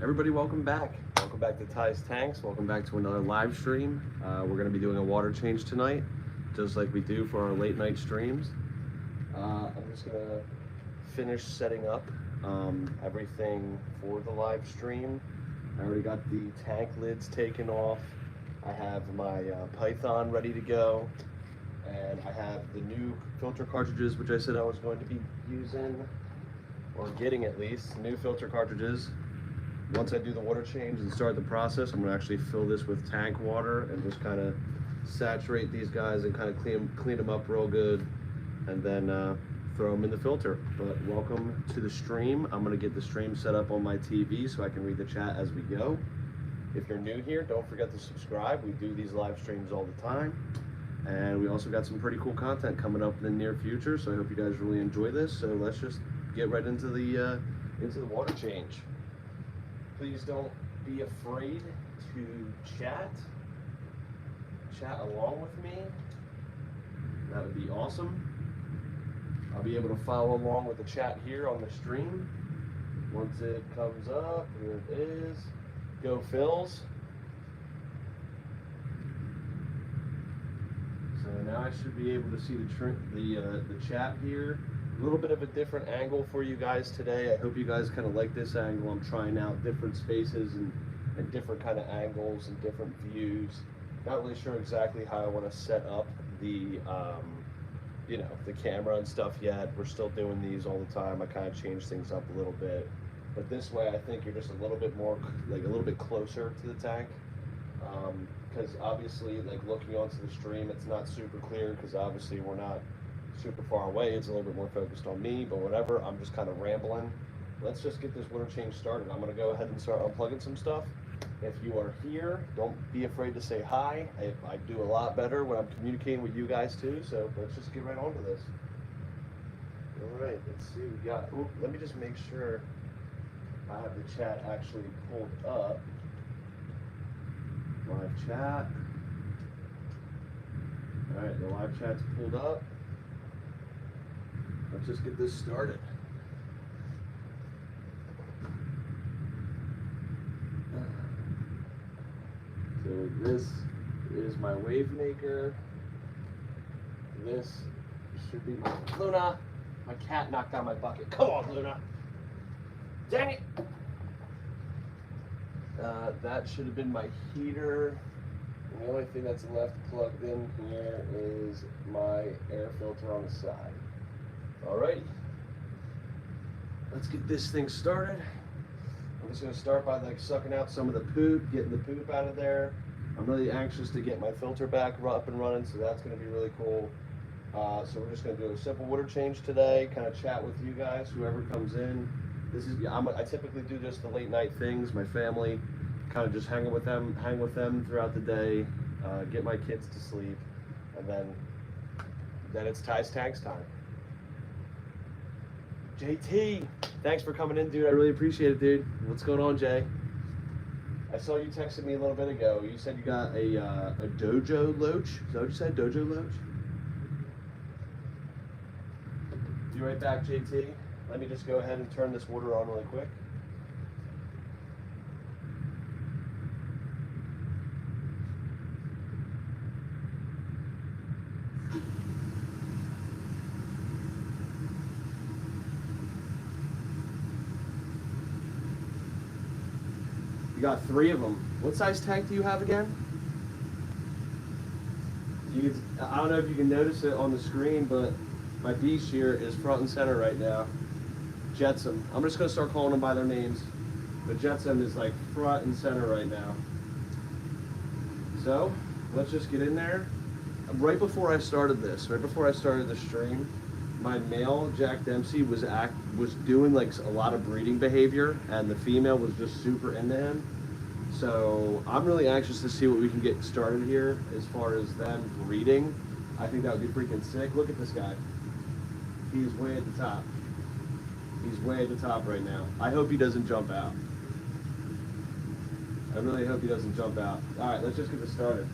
Everybody, welcome back. Welcome back to Ty's Tanks. Welcome back to another live stream. We're going to be doing a water change tonight, just like we do for our late night streams. I'm just going to finish setting up everything for the live stream. I already got the tank lids taken off. I have my Python ready to go. And I have the new filter cartridges, which I said I was going to be using, or getting at least, new filter cartridges. Once I do the water change and start the process, I'm gonna actually fill this with tank water and just kind of saturate these guys and kind of clean them up real good, and then throw them in the filter. But welcome to the stream. I'm gonna get the stream set up on my TV so I can read the chat as we go. If you're new here, don't forget to subscribe. We do these live streams all the time. And we also got some pretty cool content coming up in the near future, so I hope you guys really enjoy this. So let's just get right into the water change. Please don't be afraid to chat along with me. That would be awesome. I'll be able to follow along with the chat here on the stream. Once it comes up, here it is. Go Phils. So now I should be able to see the chat here. A little bit of a different angle for you guys today. I hope you guys kind of like this angle. I'm trying out different spaces and different kind of angles and different views. Not really sure exactly how I want to set up the the camera and stuff yet. We're still doing these all the time. I kind of change things up a little bit, but this way I think you're just a little bit more, like a little bit closer to the tank. Because obviously, like looking onto the stream, it's not super clear because obviously we're not super far away. It's a little bit more focused on me, but whatever. I'm just kind of rambling. Let's just get this water change started. I'm going to go ahead and start unplugging some stuff. If you are here, don't be afraid to say hi. I do a lot better when I'm communicating with you guys too, so let's just get right on to this. All right, let's see what we got. Ooh, let me just make sure I have the chat actually pulled up. Live chat. All right, the live chat's pulled up. Let's just get this started. So this is my wave maker. This should be my Luna. My cat knocked down my bucket. Come on, Luna. Dang it. That should have been my heater. And the only thing that's left plugged in here is my air filter on the side. Alright, let's get this thing started. I'm just going to start by like sucking out some of the poop, getting the poop out of there. I'm really anxious to get my filter back up and running, so that's going to be really cool. So we're just going to do a simple water change today, kind of chat with you guys, whoever comes in. I typically do just the late night things, my family, kind of just hang with them throughout the day, get my kids to sleep, and then it's Ty's Tanks time. JT, thanks for coming in, dude. I really appreciate it, dude. What's going on, Jay? I saw you texted me a little bit ago. You said you got a Dojo Loach. Is that what you said, Dojo Loach? Be right back, JT. Let me just go ahead and turn this water on really quick. You got 3 of them. What size tank do you have again? I don't know if you can notice it on the screen, but my beast here is front and center right now. Jetsam. I'm just going to start calling them by their names. But Jetsam is like front and center right now. So, let's just get in there. Right before I started the stream, my male, Jack Dempsey, was doing like a lot of breeding behavior, and the female was just super into him. So I'm really anxious to see what we can get started here as far as them breeding. I think that would be freaking sick. Look at this guy. He's way at the top. He's way at the top right now. I hope he doesn't jump out. I really hope he doesn't jump out. All right, let's just get this started.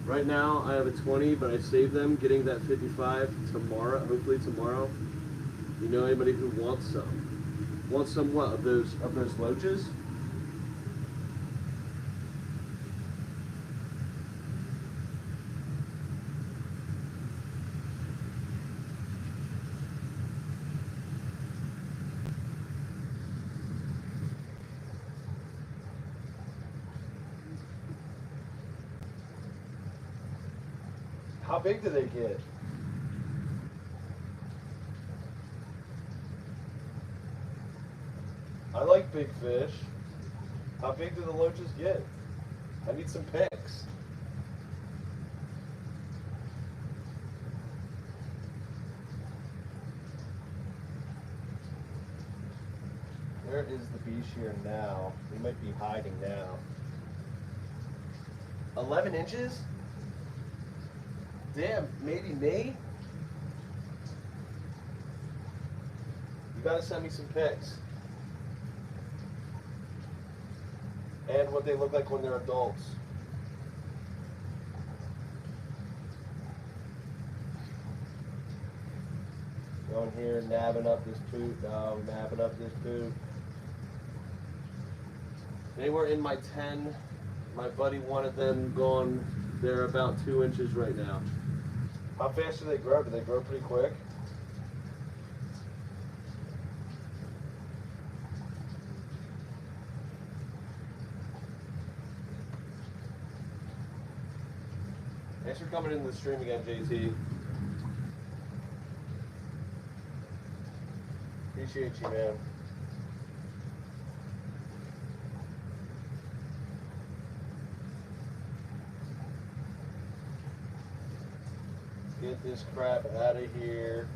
Right now, I have a 20, but I saved them, getting that 55 tomorrow, hopefully tomorrow. You know anybody who wants some? Want some what of those loaches? How big do they get? I like big fish. How big do the loaches get? I need some pics. Where is the beach here now? We might be hiding now. 11 inches? Damn, maybe me? You gotta send me some pics. And what they look like when they're adults. Going here, nabbing up this poop. No, nabbing up this poop. They were in my 10. My buddy wanted them gone. They're about 2 inches right now. How fast do they grow? Do they grow pretty quick? Thanks for coming into the stream again, JT. Appreciate you, man. Get this crap out of here.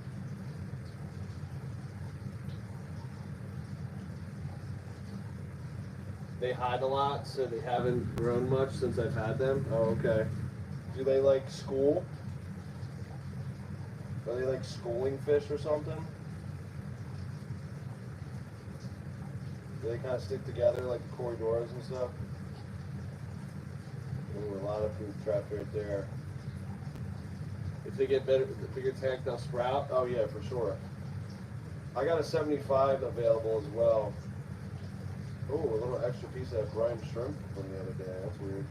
They hide a lot, so they haven't grown much since I've had them. Oh, okay. Do they like school? Are they like schooling fish or something? Do they kind of stick together like the corridoras and stuff? Ooh, a lot of food trapped right there. If they get better, the bigger tank, they'll sprout. Oh yeah, for sure. I got a 75 available as well. Oh, a little extra piece of that brine shrimp from the other day. That's weird.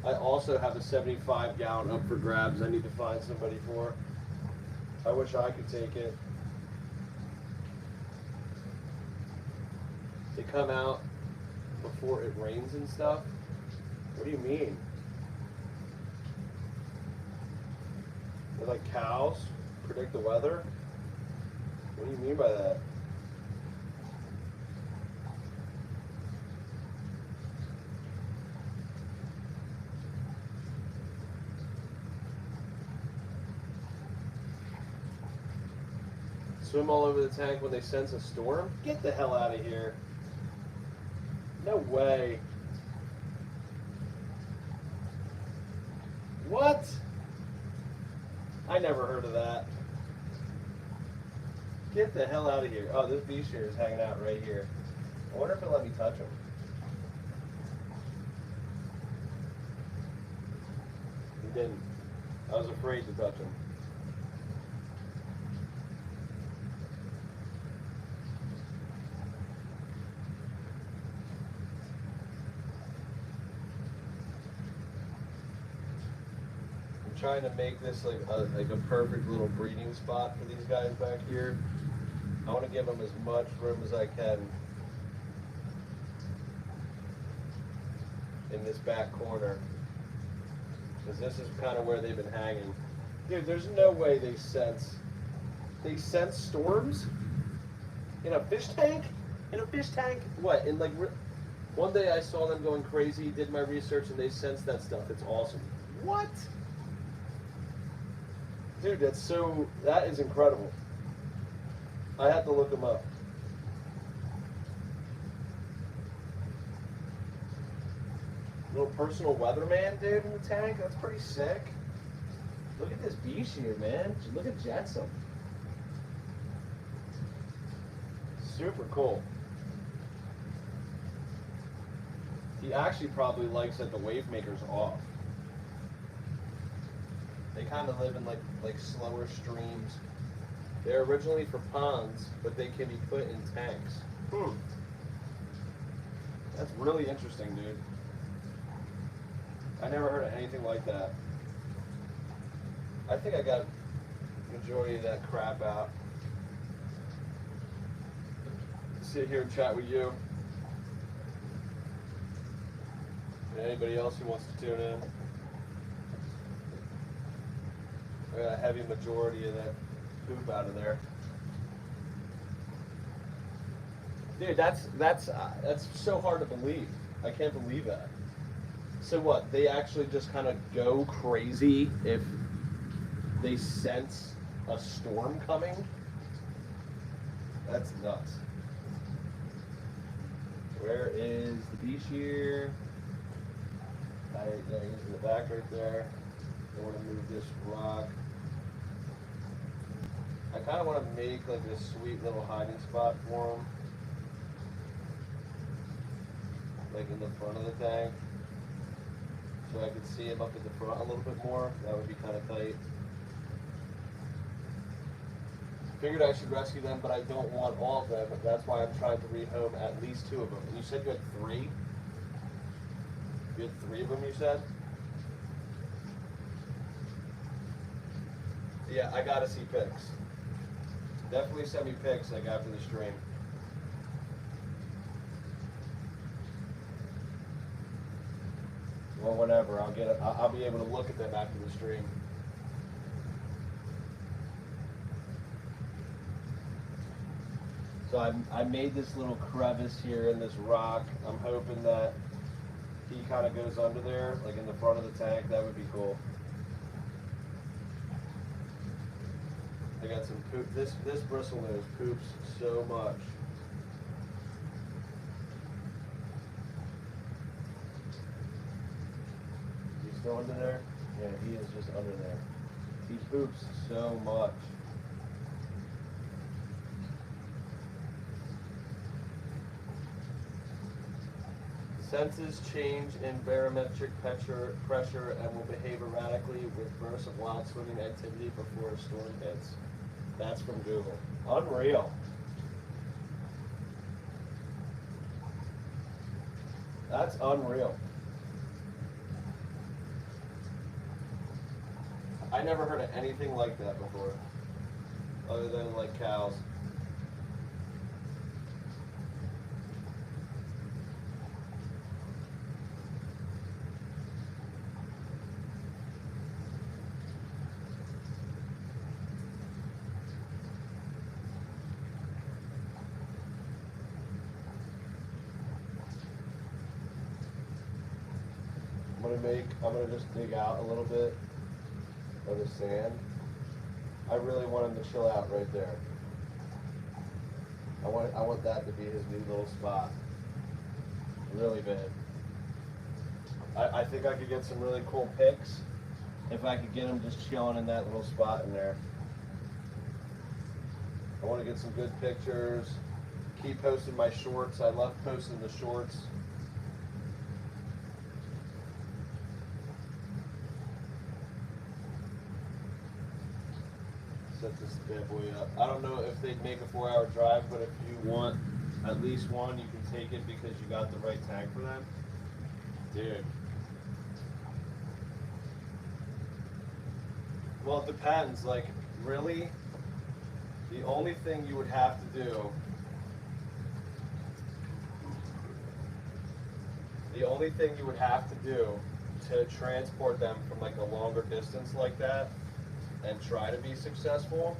I also have a 75 gallon up for grabs. I need to find somebody for. I wish I could take it. They come out before it rains and stuff. What do you mean? They're like cows? Predict the weather? What do you mean by that? Swim all over the tank when they sense a storm? Get the hell out of here. No way. What? I never heard of that. Get the hell out of here. Oh, this beach here is hanging out right here. I wonder if it'll let me touch him. He didn't. I was afraid to touch him. Trying to make this like a perfect little breeding spot for these guys back here. I want to give them as much room as I can in this back corner, because this is kind of where they've been hanging. Dude, there's no way they sense storms in a fish tank? In a fish tank? What? In like one day I saw them going crazy, did my research, and they sense that stuff. It's awesome. What? Dude, that is incredible. I had to look them up. Little personal weatherman, dude, in the tank. That's pretty sick. Look at this beach here, man. Look at Jetsam. Super cool. He actually probably likes that the wave maker's off. They kind of live in like slower streams. They're originally for ponds, but they can be put in tanks. That's really interesting, dude. I never heard of anything like that. I think I got majority of that crap out. Sit here and chat with you. And anybody else who wants to tune in. I got a heavy majority of that poop out of there. Dude, that's so hard to believe. I can't believe that. So what? They actually just kind of go crazy if they sense a storm coming? That's nuts. Where is the beach here? He's in the back right there. I want to move this rock. I kind of want to make like this sweet little hiding spot for him. Like in the front of the tank. So I could see him up at the front a little bit more. That would be kind of tight. Figured I should rescue them, but I don't want all of them. That's why I'm trying to rehome at least 2 of them. And you said you had 3? You had 3 of them, you said? Yeah, I gotta see pics. Definitely send me pics like after the stream. Well, whenever I'll be able to look at them after the stream. So I made this little crevice here in this rock. I'm hoping that he kind of goes under there, like in the front of the tank. That would be cool. I got some poop. This bristlenose poops so much. He's still under there? Yeah, he is just under there. He poops so much. Senses change in barometric pressure and will behave erratically with bursts of wild swimming activity before a storm hits. That's from Google. Unreal. That's unreal. I never heard of anything like that before, other than like cows. I'm gonna just dig out a little bit of the sand. I really want him to chill out right there. I want that to be his new little spot. Really bad. I think I could get some really cool pics if I could get him just chilling in that little spot in there. I want to get some good pictures. Keep posting my shorts. I love posting the shorts. Set this bad boy up. I don't know if they'd make a 4-hour drive, but if you want at least one, you can take it because you got the right tank for them. Dude. Well, it depends. Like, really, the only thing you would have to do, to transport them from like a longer distance like that and try to be successful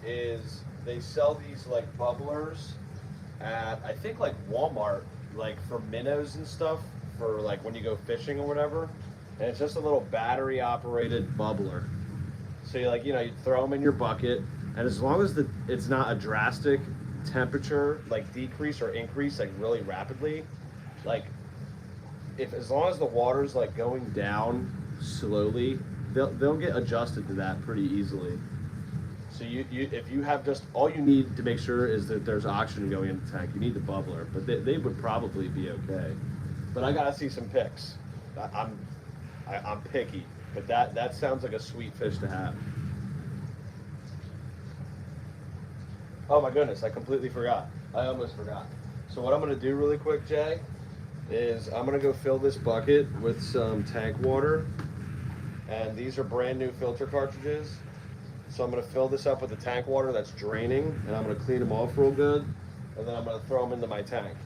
is they sell these like bubblers at, I think, like Walmart, like for minnows and stuff, for like when you go fishing or whatever. And it's just a little battery operated bubbler. So you you throw them in your bucket, and as long as it's not a drastic temperature like decrease or increase like really rapidly, like as long as the water's like going down slowly, they'll get adjusted to that pretty easily. So if you have just, all you need to make sure is that there's oxygen going in the tank. You need the bubbler, but they would probably be okay. But I gotta see some pics. I'm picky, but that sounds like a sweet fish to have. Oh my goodness, I completely forgot. I almost forgot. So what I'm gonna do really quick, Jay, is I'm gonna go fill this bucket with some tank water. And these are brand new filter cartridges. So I'm gonna fill this up with the tank water that's draining, and I'm gonna clean them off real good, and then I'm gonna throw them into my tank.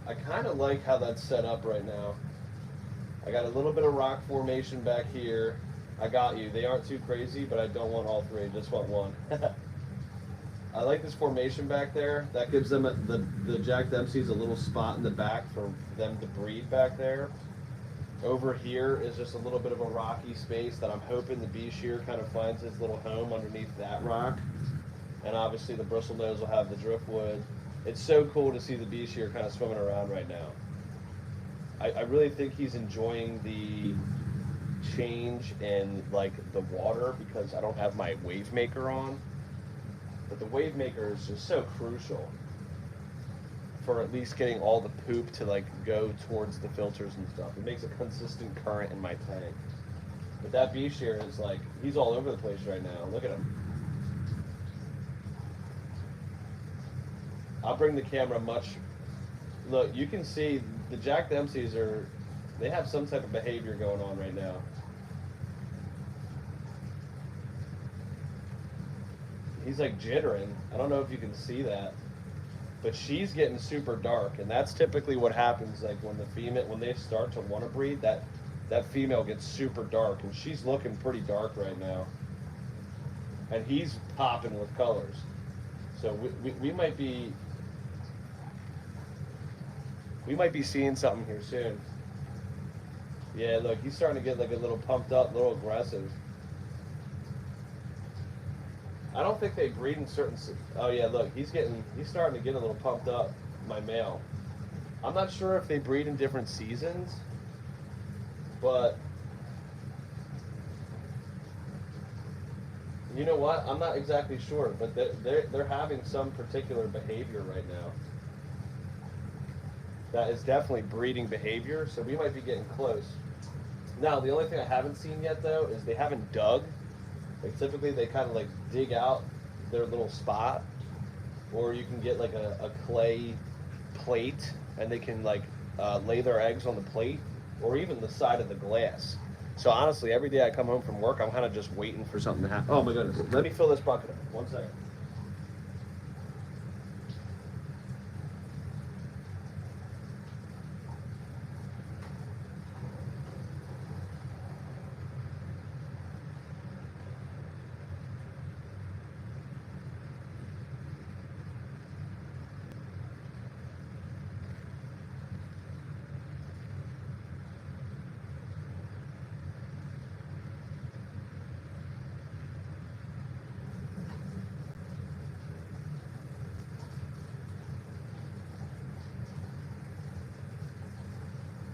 I kind of like how that's set up right now. I got a little bit of rock formation back here. I got you. They aren't too crazy, but I don't want all three. I just want one. I like this formation back there. That gives them the Jack Dempsey's a little spot in the back for them to breed back there. Over here is just a little bit of a rocky space that I'm hoping the bee shear kind of finds its little home underneath that rock. And obviously the bristlenose will have the driftwood. It's so cool to see the bee shear kind of swimming around right now. I really think he's enjoying the change in like the water because I don't have my wave maker on. But the wave maker is just so crucial for at least getting all the poop to like go towards the filters and stuff. It makes a consistent current in my tank. But that bee shear is like, he's all over the place right now. Look at him. I'll bring the camera much. Look, you can see the Jack Dempseys they have some type of behavior going on right now. He's like jittering. I don't know if you can see that. But she's getting super dark, and that's typically what happens. Like when they start to want to breed, that female gets super dark, and she's looking pretty dark right now. And he's popping with colors, so we might be seeing something here soon. Yeah, look, he's starting to get like a little pumped up, a little aggressive. I don't think they breed in certain. Oh yeah, look, he's starting to get a little pumped up. My male. I'm not sure if they breed in different seasons, but you know what? I'm not exactly sure, but they're having some particular behavior right now. That is definitely breeding behavior, so we might be getting close. Now, the only thing I haven't seen yet though is they haven't dug. Like typically they kind of like dig out their little spot, or you can get like a clay plate and they can like lay their eggs on the plate or even the side of the glass. So honestly, every day I come home from work, I'm kind of just waiting for something to happen. Oh my goodness, let me fill this bucket up. 1 second.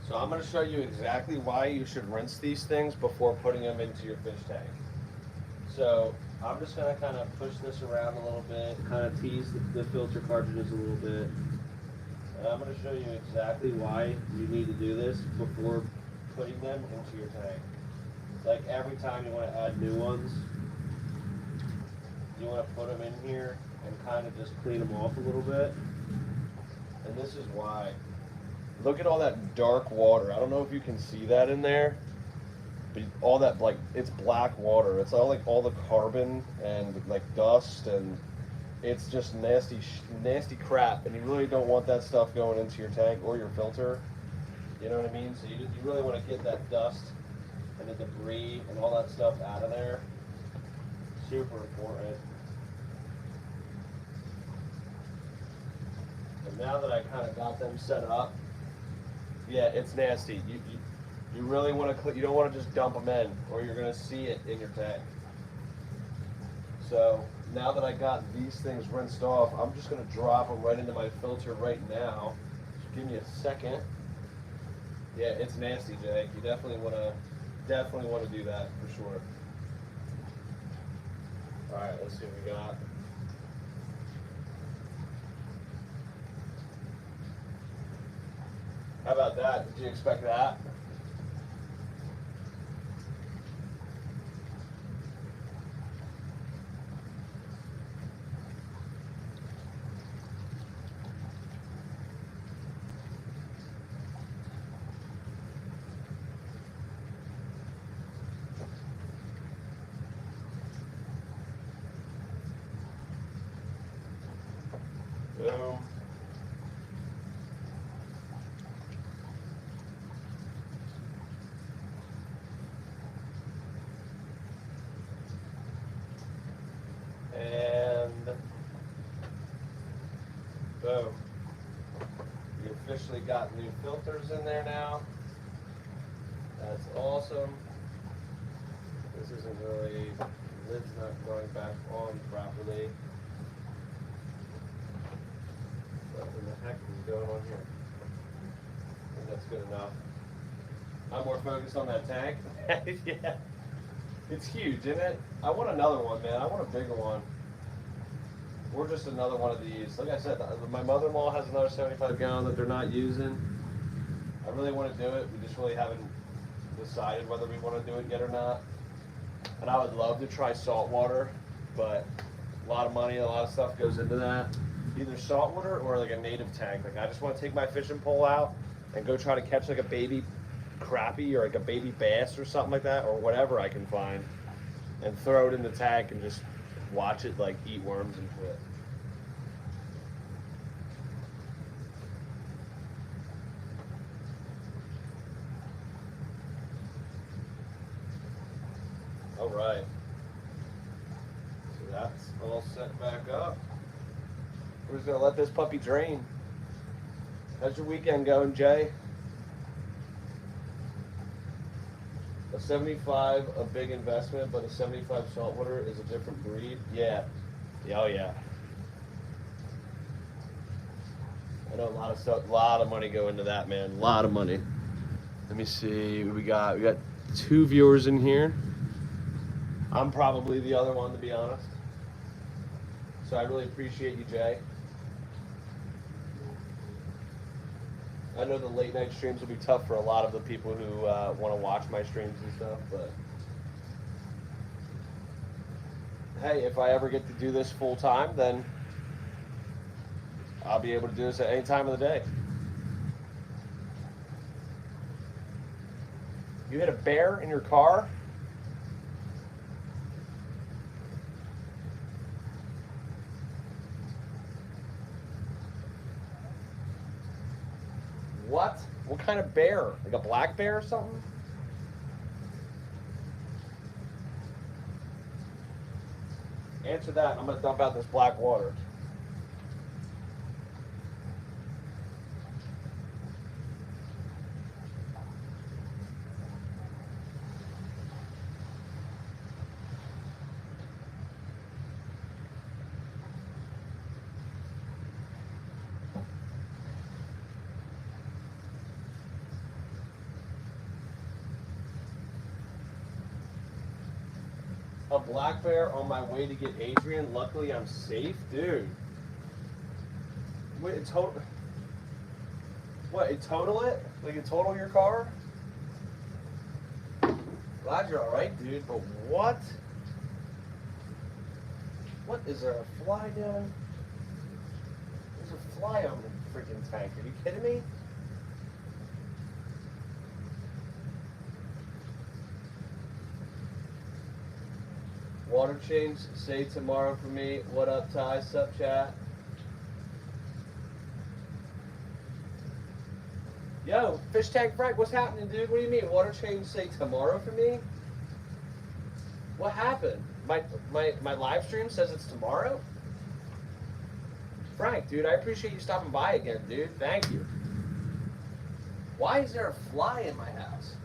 So I'm going to show you exactly why you should rinse these things before putting them into your fish tank. So I'm just going to kind of push this around a little bit, kind of tease the filter cartridges a little bit. And I'm going to show you exactly why you need to do this before putting them into your tank. Like every time you want to add new ones, you want to put them in here and kind of just clean them off a little bit. And this is why. Look at all that dark water. I don't know if you can see that in there, but all that, like, it's black water. It's all like all the carbon and like dust, and it's just nasty crap. And you really don't want that stuff going into your tank or your filter. You know what I mean? So you really want to get that dust and the debris and all that stuff out of there. Super important. And now that I kind of got them set up, yeah, it's nasty. You really want to, you don't want to just dump them in, or you're going to see it in your tank. So now that I got these things rinsed off, I'm just going to drop them right into my filter right now. Just give me a second. Yeah, it's nasty, Jake. You definitely want to do that for sure. All right, let's see what we got. How about that? Did you expect that? Boom. And boom. We officially got new filters in there now. That's awesome. This isn't really, lid's not going back on properly. What in the heck is going on here? I think that's good enough. I'm more focused on that tank. Yeah. It's huge, isn't it? I want another one, man. I want a bigger one. Or just another one of these. Like I said, my mother-in-law has another 75-gallon that they're not using. I really want to do it. We just really haven't decided whether we want to do it yet or not. And I would love to try saltwater, but a lot of money, a lot of stuff goes into that. Either saltwater or like a native tank. Like I just want to take my fishing pole out and go try to catch like a baby crappie or like a baby bass or something like that, or whatever I can find, and throw it in the tank and just watch it like eat worms and shit. All right. So that's all set back up. We're just gonna let this puppy drain. How's your weekend going, Jay? A 75, a big investment, but a 75 saltwater is a different breed. Yeah. Oh yeah. I know a lot of stuff, a lot of money go into that, man. A lot of money. Let me see. We got 2 viewers in here. I'm probably the other one, to be honest. So I really appreciate you, Jay. I know the late night streams will be tough for a lot of the people who want to watch my streams and stuff, but hey, if I ever get to do this full time, then I'll be able to do this at any time of the day. You hit a bear in your car? What? What kind of bear? Like a black bear or something? Answer that. I'm going to dump out this black water. A black bear on my way to get Adrian. Luckily, I'm safe, dude. Wait, it total? What? It total it? Like it total your car? Glad you're all right, dude. But what? What is there a fly down? There's a fly on the freaking tank. Are you kidding me? Water change, say tomorrow for me. What up, Ty? Sup, chat? Yo, Fish Tank Frank, what's happening, dude? What do you mean? Water change, say tomorrow for me? What happened? My live stream says it's tomorrow? Frank, dude, I appreciate you stopping by again, dude. Thank you. Why is there a fly in my house?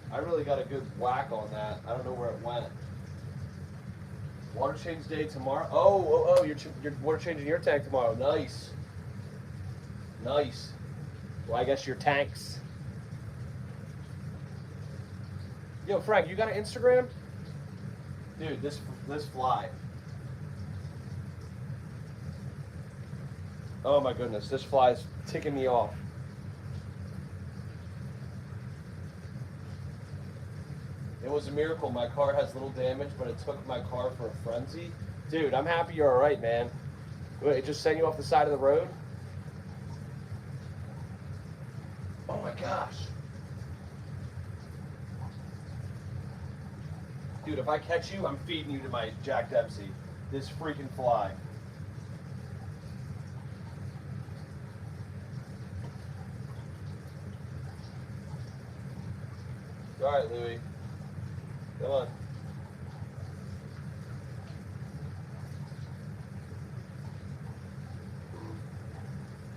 I really got a good whack on that. I don't know where it went. Water change day tomorrow. Oh, you're water changing your tank tomorrow. Nice. Nice. Well, I guess your tanks. Yo, Frank, you got an Instagram? Dude, this fly. Oh my goodness, this fly is ticking me off. It was a miracle. My car has little damage, but it took my car for a frenzy. Dude, I'm happy you're all right, man. Wait, it just sent you off the side of the road? Oh my gosh. Dude, if I catch you, I'm feeding you to my Jack Dempsey. this freaking fly. All right, Louie. Come on.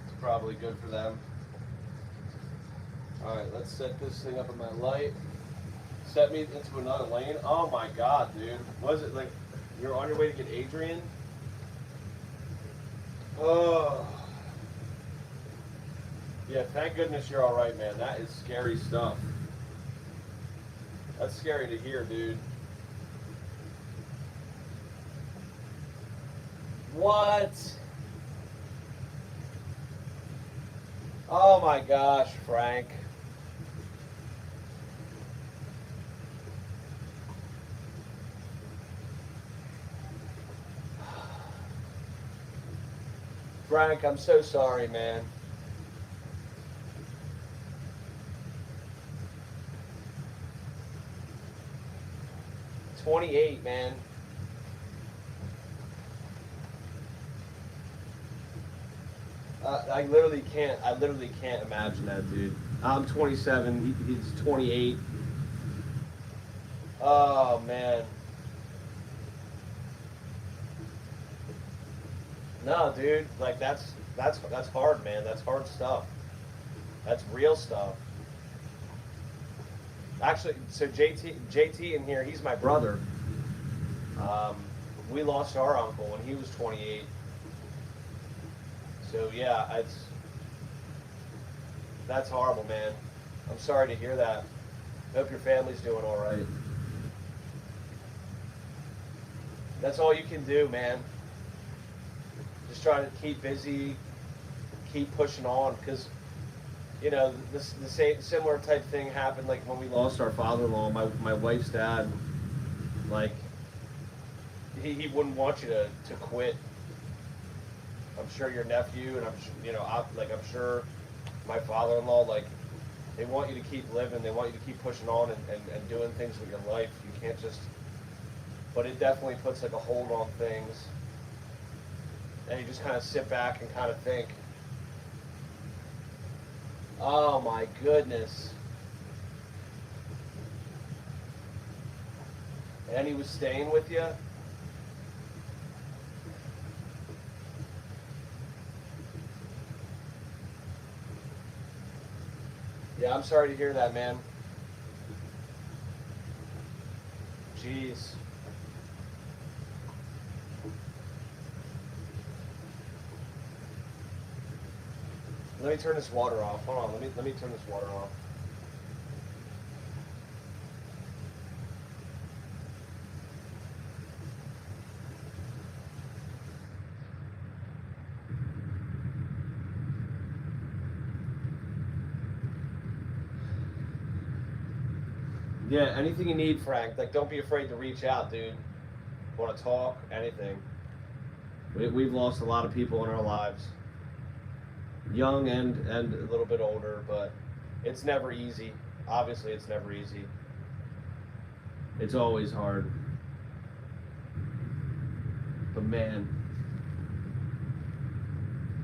It's probably good for them. All right, let's set this thing up in my light. Set me into another lane. Oh my God, dude. Was it like you're on your way to get Adrian? Oh. Yeah, thank goodness you're all right, man. That is scary stuff. That's scary to hear, dude. What? Oh my gosh, Frank. Frank, I'm so sorry, man. $28, man. I literally can't imagine that, dude. I'm 27. He's 28. Oh man. No, dude. Like that's hard, man. That's hard stuff. That's real stuff. Actually, so JT in here, he's my brother. We lost our uncle when he was 28. So yeah, that's horrible, man. I'm sorry to hear that. Hope your family's doing all right. That's all you can do, man. Just try to keep busy, keep pushing on, because you know the same similar type thing happened like when we lost our father-in-law, my wife's dad. Like he wouldn't want you to quit. I'm sure your nephew and I'm sure my father-in-law, like they want you to keep living, they want you to keep pushing on and doing things with your life. You can't just, but it definitely puts like a hold on things, and you just kind of sit back and kind of think, oh my goodness. And he was staying with you? Yeah, I'm sorry to hear that, man. Jeez. Let me turn this water off. Hold on, let me turn this water off. Yeah, anything you need, Frank. Like, don't be afraid to reach out, dude. Want to talk? Anything. We've lost a lot of people in our lives, young and a little bit older, but it's never easy. Obviously, it's never easy. It's always hard. But man,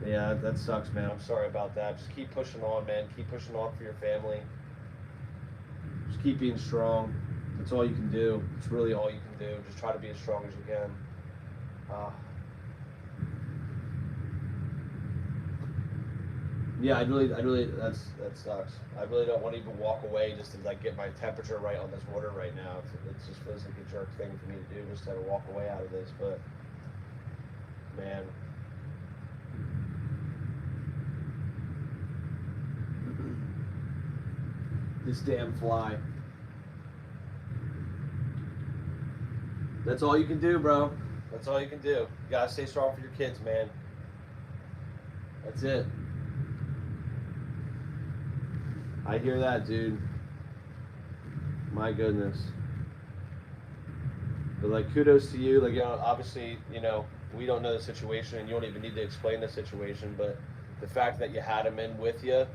yeah, that sucks, man. I'm sorry about that. Just keep pushing on, man. Keep pushing on for your family. Just keep being strong. That's all you can do. It's really all you can do. Just try to be as strong as you can. Yeah, I really, that sucks. I really don't want to even walk away just to like get my temperature right on this water right now. It just feels like a jerk thing for me to do, just to walk away out of this. But man, this damn fly. That's all you can do, bro. That's all you can do. You gotta stay strong for your kids, man. That's it. I hear that, dude. My goodness. But like, kudos to you. Like, you know, obviously, you know, we don't know the situation, and you don't even need to explain the situation. But the fact that you had him in with you,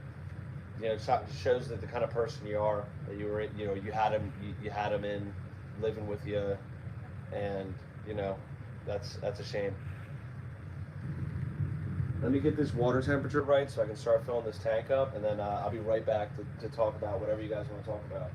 you know, shows that the kind of person you are. That you were, you know, you had him in living with you, and you know, That's a shame. Let me get this water temperature right so I can start filling this tank up, and then I'll be right back to talk about whatever you guys want to talk about.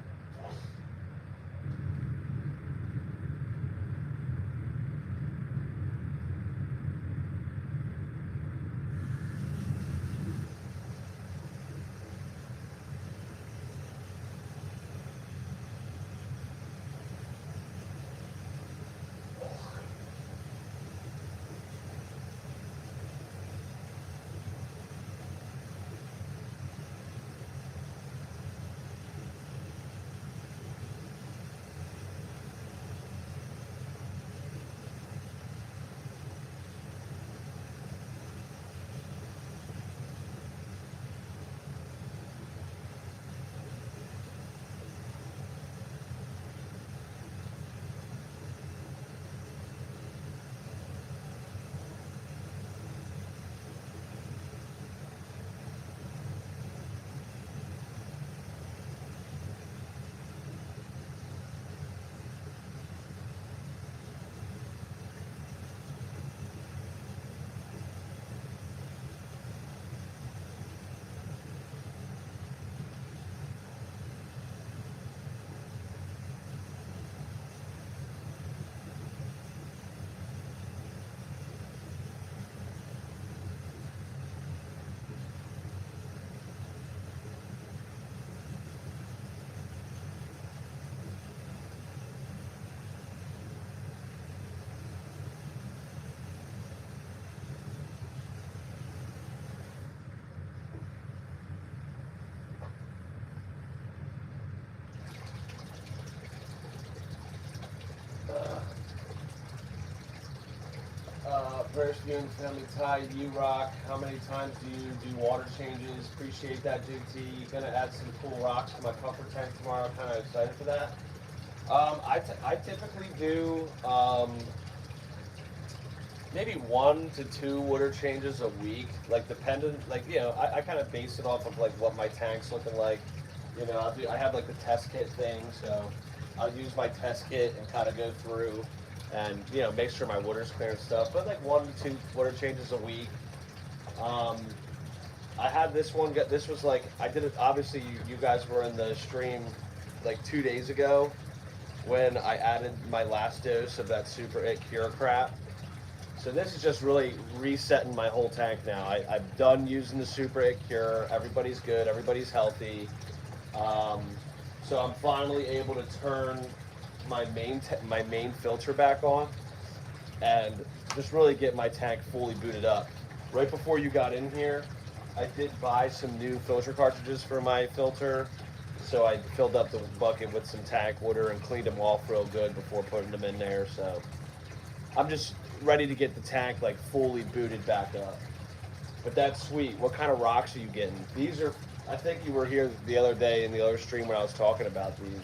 First viewing family tie, U-Rock. How many times do you do water changes? Appreciate that, JT. Gonna add some cool rocks to my comfort tank tomorrow. Kind of excited for that. I typically do maybe 1 to 2 water changes a week. Like dependent, like I kind of base it off of like what my tank's looking like. I have like the test kit thing, so I'll use my test kit and kind of go through and make sure my water's clear and stuff. But like 1 to 2 water changes a week. I had this one. This was like I did it. Obviously, you guys were in the stream like 2 days ago when I added my last dose of that Super It Cure crap. So this is just really resetting my whole tank now. I'm done using the Super It Cure. Everybody's good. Everybody's healthy. So I'm finally able to turn my main filter back on and just really get my tank fully booted up. Right before you got in here, I did buy some new filter cartridges for my filter. So I filled up the bucket with some tank water and cleaned them off real good before putting them in there. So I'm just ready to get the tank like fully booted back up. But that's sweet. What kind of rocks are you getting? These are, I think you were here the other day in the other stream when I was talking about these.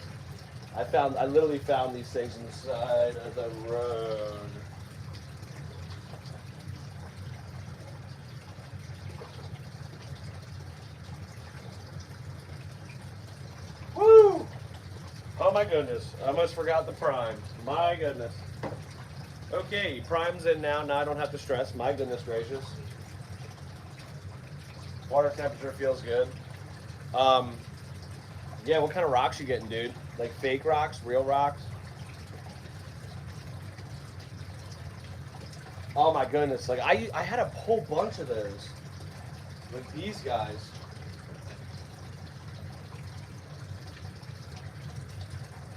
I literally found these things on the side of the road. Woo! Oh my goodness, I almost forgot the prime. My goodness. Okay, prime's in now. Now I don't have to stress. My goodness gracious. Water temperature feels good. Yeah, what kind of rocks you getting, dude? Like fake rocks, real rocks? Oh my goodness, like I had a whole bunch of those with these guys.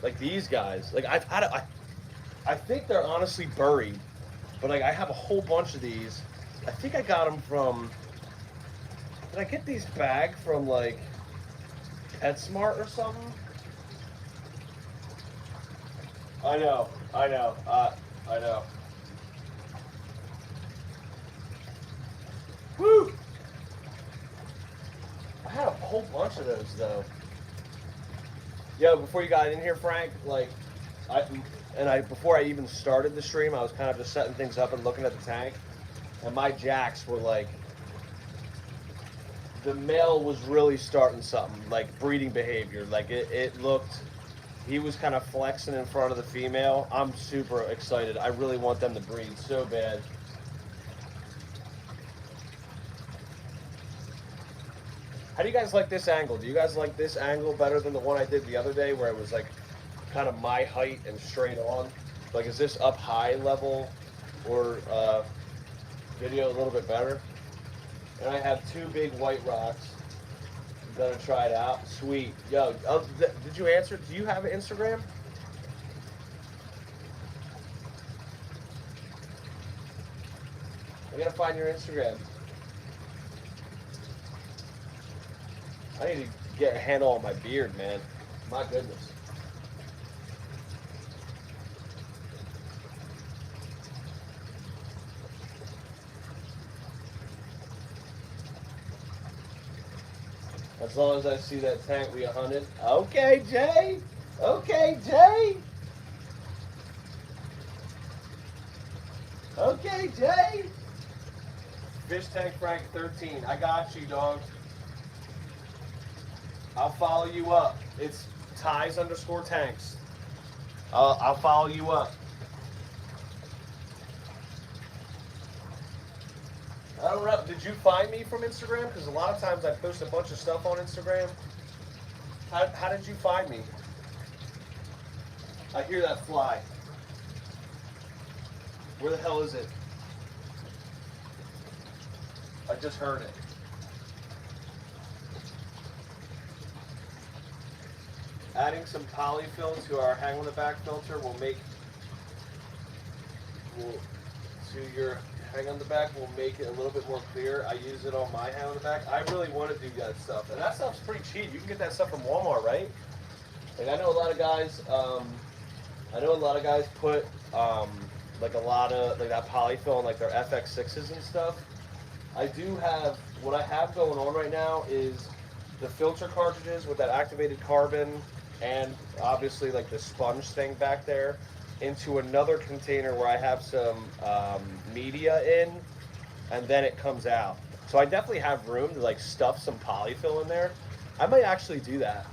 Like these guys. Like I think they're honestly buried, but like I have a whole bunch of these. I think I got them from, did I get these back from like PetSmart or something? I know. I know. Woo! I had a whole bunch of those though. Yo, before you got in here, Frank, like, before I even started the stream, I was kind of just setting things up and looking at the tank, and my jacks were like, the male was really starting something, like breeding behavior. Like it looked he was kind of flexing in front of the female. I'm super excited. I really want them to breed so bad. How do you guys like this angle? Do you guys like this angle better than the one I did the other day where it was like kind of my height and straight on? Like, is this up high level or video a little bit better? And I have two big white rocks. I'm gonna try it out. Sweet. Yo, did you answer? Do you have an Instagram? I gotta find your Instagram. I need to get a handle on my beard, man. My goodness. As long as I see that tank we 100. Okay, Jay. Okay, Jay. Okay, Jay. Fish Tank Frank 13. I got you, dog. I'll follow you up. It's Ties_tanks. I'll follow you up. I don't know. Did you find me from Instagram? Because a lot of times I post a bunch of stuff on Instagram. How did you find me? I hear that fly. Where the hell is it? I just heard it. Adding some polyfill to our hang on the back filter will to your hang on the back will make it a little bit more clear. I use it on my hang on the back. I really want to do that stuff, and that stuff's pretty cheap. You can get that stuff from Walmart, right? And I know a lot of guys. Put like a lot of like that polyfill on like their FX6s and stuff. I do have what I have going on right now is the filter cartridges with that activated carbon and obviously like the sponge thing back there into another container where I have some media in, and then it comes out. So I definitely have room to like stuff some polyfill in there. I might actually do that.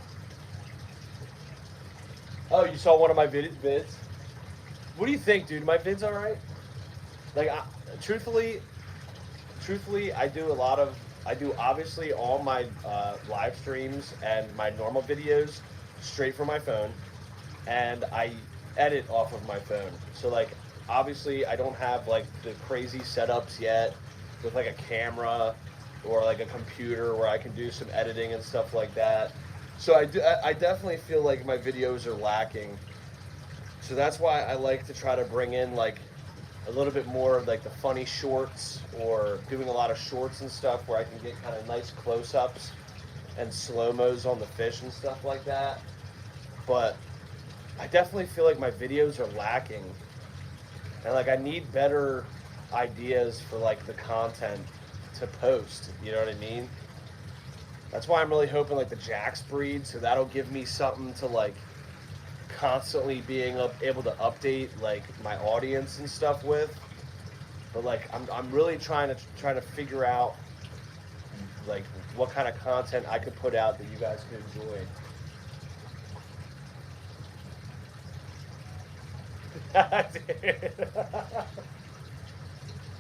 Oh, you saw one of my vids? What do you think, dude? My vids all right? Like, truthfully, I do obviously all my live streams and my normal videos straight from my phone, and I edit off of my phone. So like, obviously I don't have like the crazy setups yet with like a camera or like a computer where I can do some editing and stuff like that. So I definitely feel like my videos are lacking. So that's why I like to try to bring in like a little bit more of like the funny shorts, or doing a lot of shorts and stuff where I can get kind of nice close-ups and slow-mos on the fish and stuff like that. But I definitely feel like my videos are lacking, and like I need better ideas for like the content to post, you know what I mean? That's why I'm really hoping like the Jax breed, so that'll give me something to like constantly being able to update like my audience and stuff with. But like I'm really trying to figure out like what kind of content I could put out that you guys could enjoy.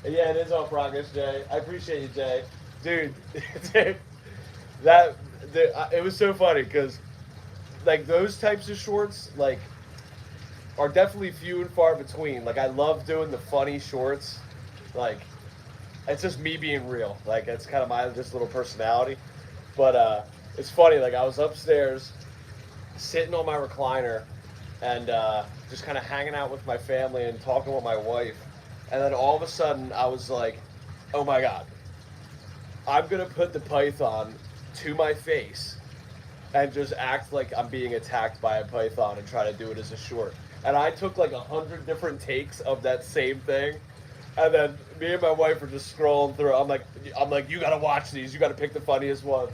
Yeah, it is all progress, Jay. I appreciate you, Jay. Dude, it was so funny because like those types of shorts like are definitely few and far between. Like I love doing the funny shorts. Like it's just me being real. Like it's kind of my just little personality. But it's funny. Like I was upstairs sitting on my recliner and just kind of hanging out with my family and talking with my wife. And then all of a sudden I was like, oh my God, I'm going to put the python to my face and just act like I'm being attacked by a python and try to do it as a short. And I took like 100 different takes of that same thing. And then me and my wife were just scrolling through. I'm like, you got to watch these. You got to pick the funniest ones.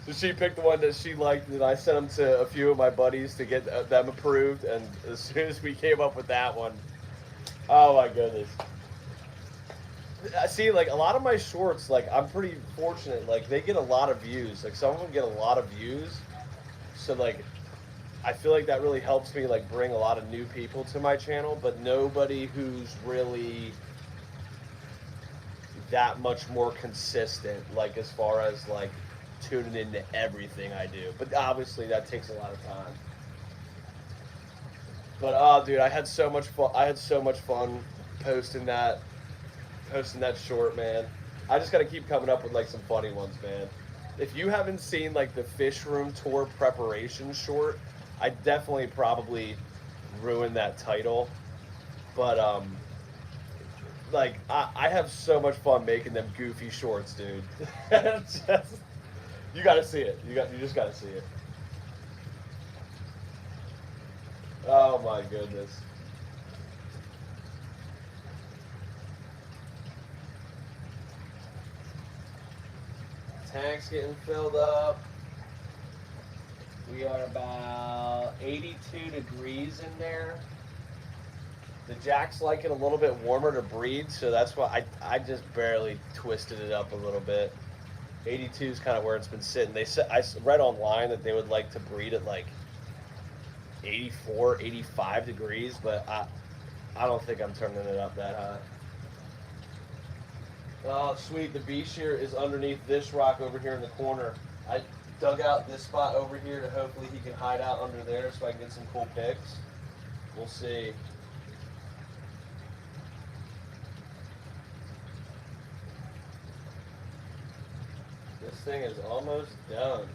So she picked the one that she liked, and I sent them to a few of my buddies to get them approved. And as soon as we came up with that one, oh my goodness. See, like a lot of my shorts, like I'm pretty fortunate. Like they get a lot of views. Like some of them get a lot of views. So like, I feel like that really helps me like bring a lot of new people to my channel, but nobody who's really that much more consistent, like as far as like tuning into everything I do. But obviously that takes a lot of time. But oh dude, I had so much fun. I had so much fun posting that short, man. I just gotta keep coming up with like some funny ones, man. If you haven't seen like the fish room tour preparation short, I definitely probably ruined that title. But like I have so much fun making them goofy shorts, dude. Just, you gotta see it. You just gotta see it. Oh my goodness. Tank's getting filled up. We are about 82 degrees in there. The jack's like it a little bit warmer to breed, so that's why I just barely twisted it up a little bit. 82 is kind of where it's been sitting. They said, I read online that they would like to breed at like 84, 85 degrees, but I don't think I'm turning it up that high. Oh, sweet. The bee shear is underneath this rock over here in the corner. I dug out this spot over here to hopefully he can hide out under there so I can get some cool pics. We'll see. This thing is almost done.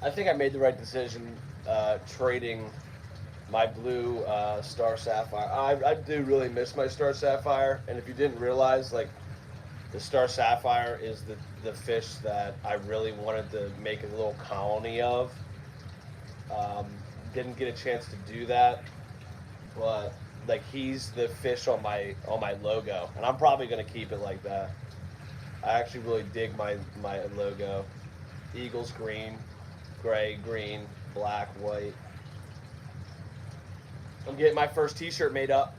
I think I made the right decision trading my blue Star Sapphire. I do really miss my Star Sapphire, and if you didn't realize, like, the Star Sapphire is the fish that I really wanted to make a little colony of. Didn't get a chance to do that, but like he's the fish on my logo, and I'm probably gonna keep it like that. I actually really dig my logo. Eagles green, gray, green, black, white. I'm getting my first t-shirt made up.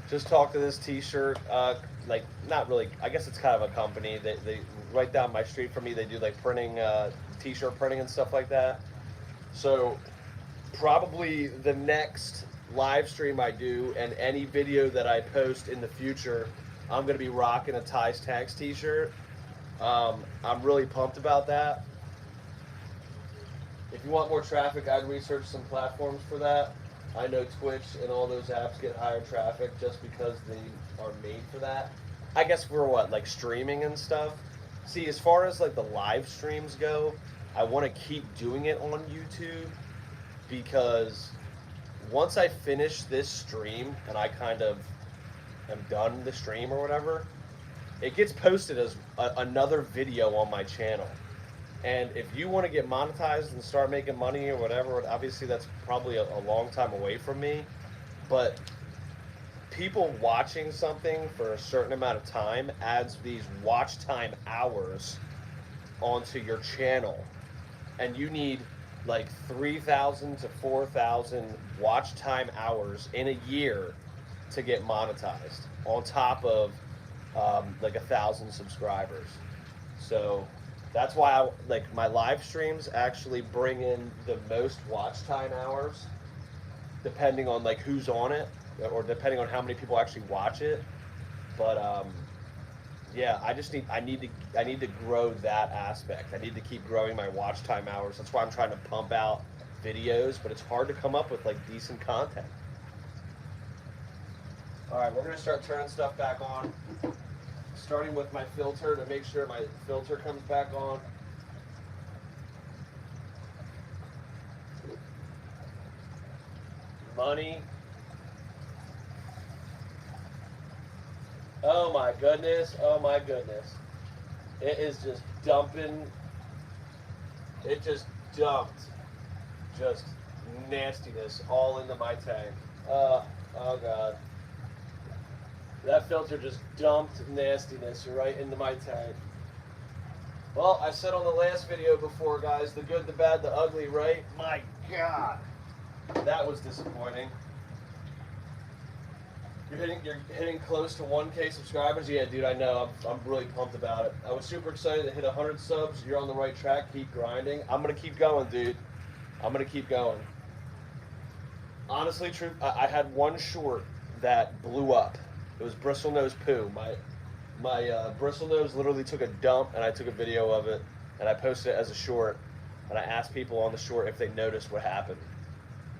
Just talked to this t-shirt, like not really, I guess it's kind of a company. They right down my street from me, they do like printing, t-shirt printing and stuff like that. So probably the next live stream I do and any video that I post in the future, I'm going to be rocking a Ties Tanks t-shirt. I'm really pumped about that. If you want more traffic, I'd research some platforms for that. I know Twitch and all those apps get higher traffic just because they are made for that. I guess for what, like streaming and stuff? See, as far as like the live streams go, I want to keep doing it on YouTube because once I finish this stream and I kind of am done the stream or whatever, it gets posted as another video on my channel. And if you want to get monetized and start making money or whatever, obviously that's probably a long time away from me. But people watching something for a certain amount of time adds these watch time hours onto your channel. And you need like 3,000 to 4,000 watch time hours in a year to get monetized on top of like 1,000 subscribers. So that's why like my live streams actually bring in the most watch time hours, depending on like who's on it or depending on how many people actually watch it. But yeah, I need to grow that aspect. I need to keep growing my watch time hours. That's why I'm trying to pump out videos, but it's hard to come up with like decent content. All right, we're gonna start turning stuff back on. Starting with my filter to make sure my filter comes back on. Money. Oh my goodness, oh my goodness. It is just dumping. It just dumped just nastiness all into my tank. Oh God. That filter just dumped nastiness right into my tank. Well, I said on the last video before, guys, the good, the bad, the ugly, right? My God. That was disappointing. You're hitting close to 1K subscribers. Yeah, dude, I know. I'm really pumped about it. I was super excited to hit 100 subs. You're on the right track. Keep grinding. I'm gonna keep going, dude. I'm gonna keep going. Honestly, I had one short that blew up. It was Bristlenose Poo. My Bristlenose literally took a dump, and I took a video of it, and I posted it as a short, and I asked people on the short if they noticed what happened.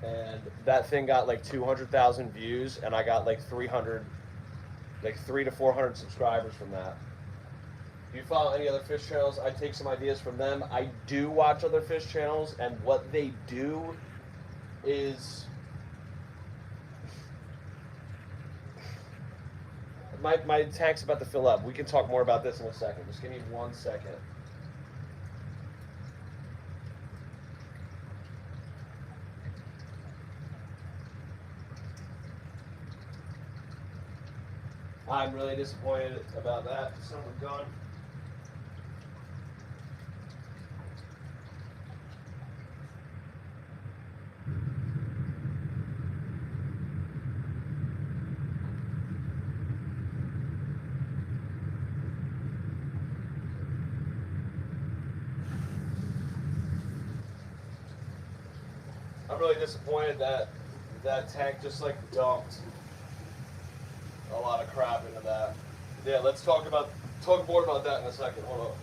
And that thing got like 200,000 views, and I got like 300, like 300 to 400 subscribers from that. If you follow any other fish channels, I take some ideas from them. I do watch other fish channels, and what they do is my tank's about to fill up. We can talk more about this in a second. Just give me 1 second. I'm really disappointed about that. Someone gone. I'm really disappointed that that tank just like dumped a lot of crap into that. Yeah, let's talk more about that in a second. Hold on.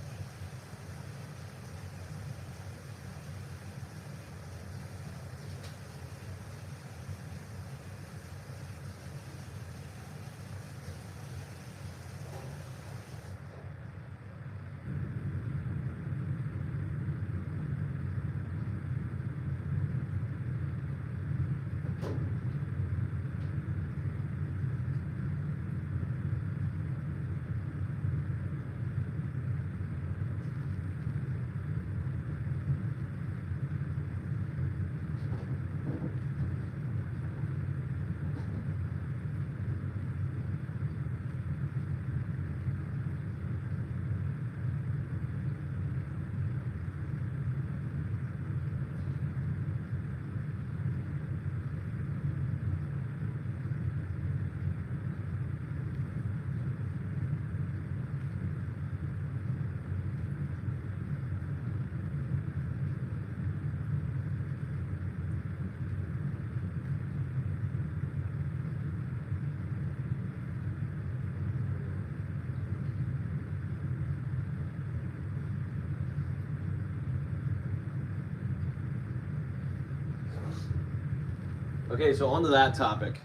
Okay, so on to that topic.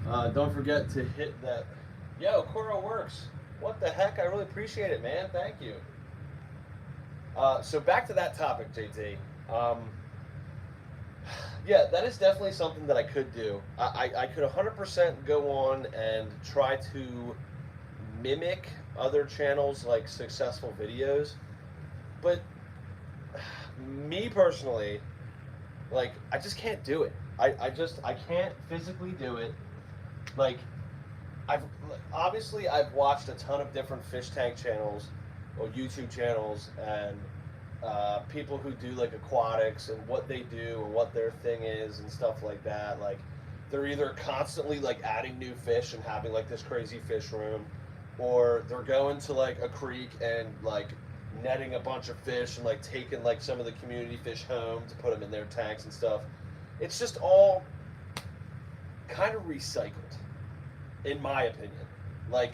Don't forget to hit that. Yo, Coro works. What the heck? I really appreciate it, man. Thank you. So back to that topic, JT. Yeah, that is definitely something that I could do. I could 100% go on and try to mimic other channels like successful videos, but me personally, like, I just can't do it. I can't physically do it. Like, I've watched a ton of different fish tank channels or YouTube channels, and people who do like aquatics and what they do and what their thing is and stuff like that. Like, they're either constantly like adding new fish and having like this crazy fish room, or they're going to like a creek and like netting a bunch of fish and like taking like some of the community fish home to put them in their tanks and stuff. It's just all kind of recycled, in my opinion. Like,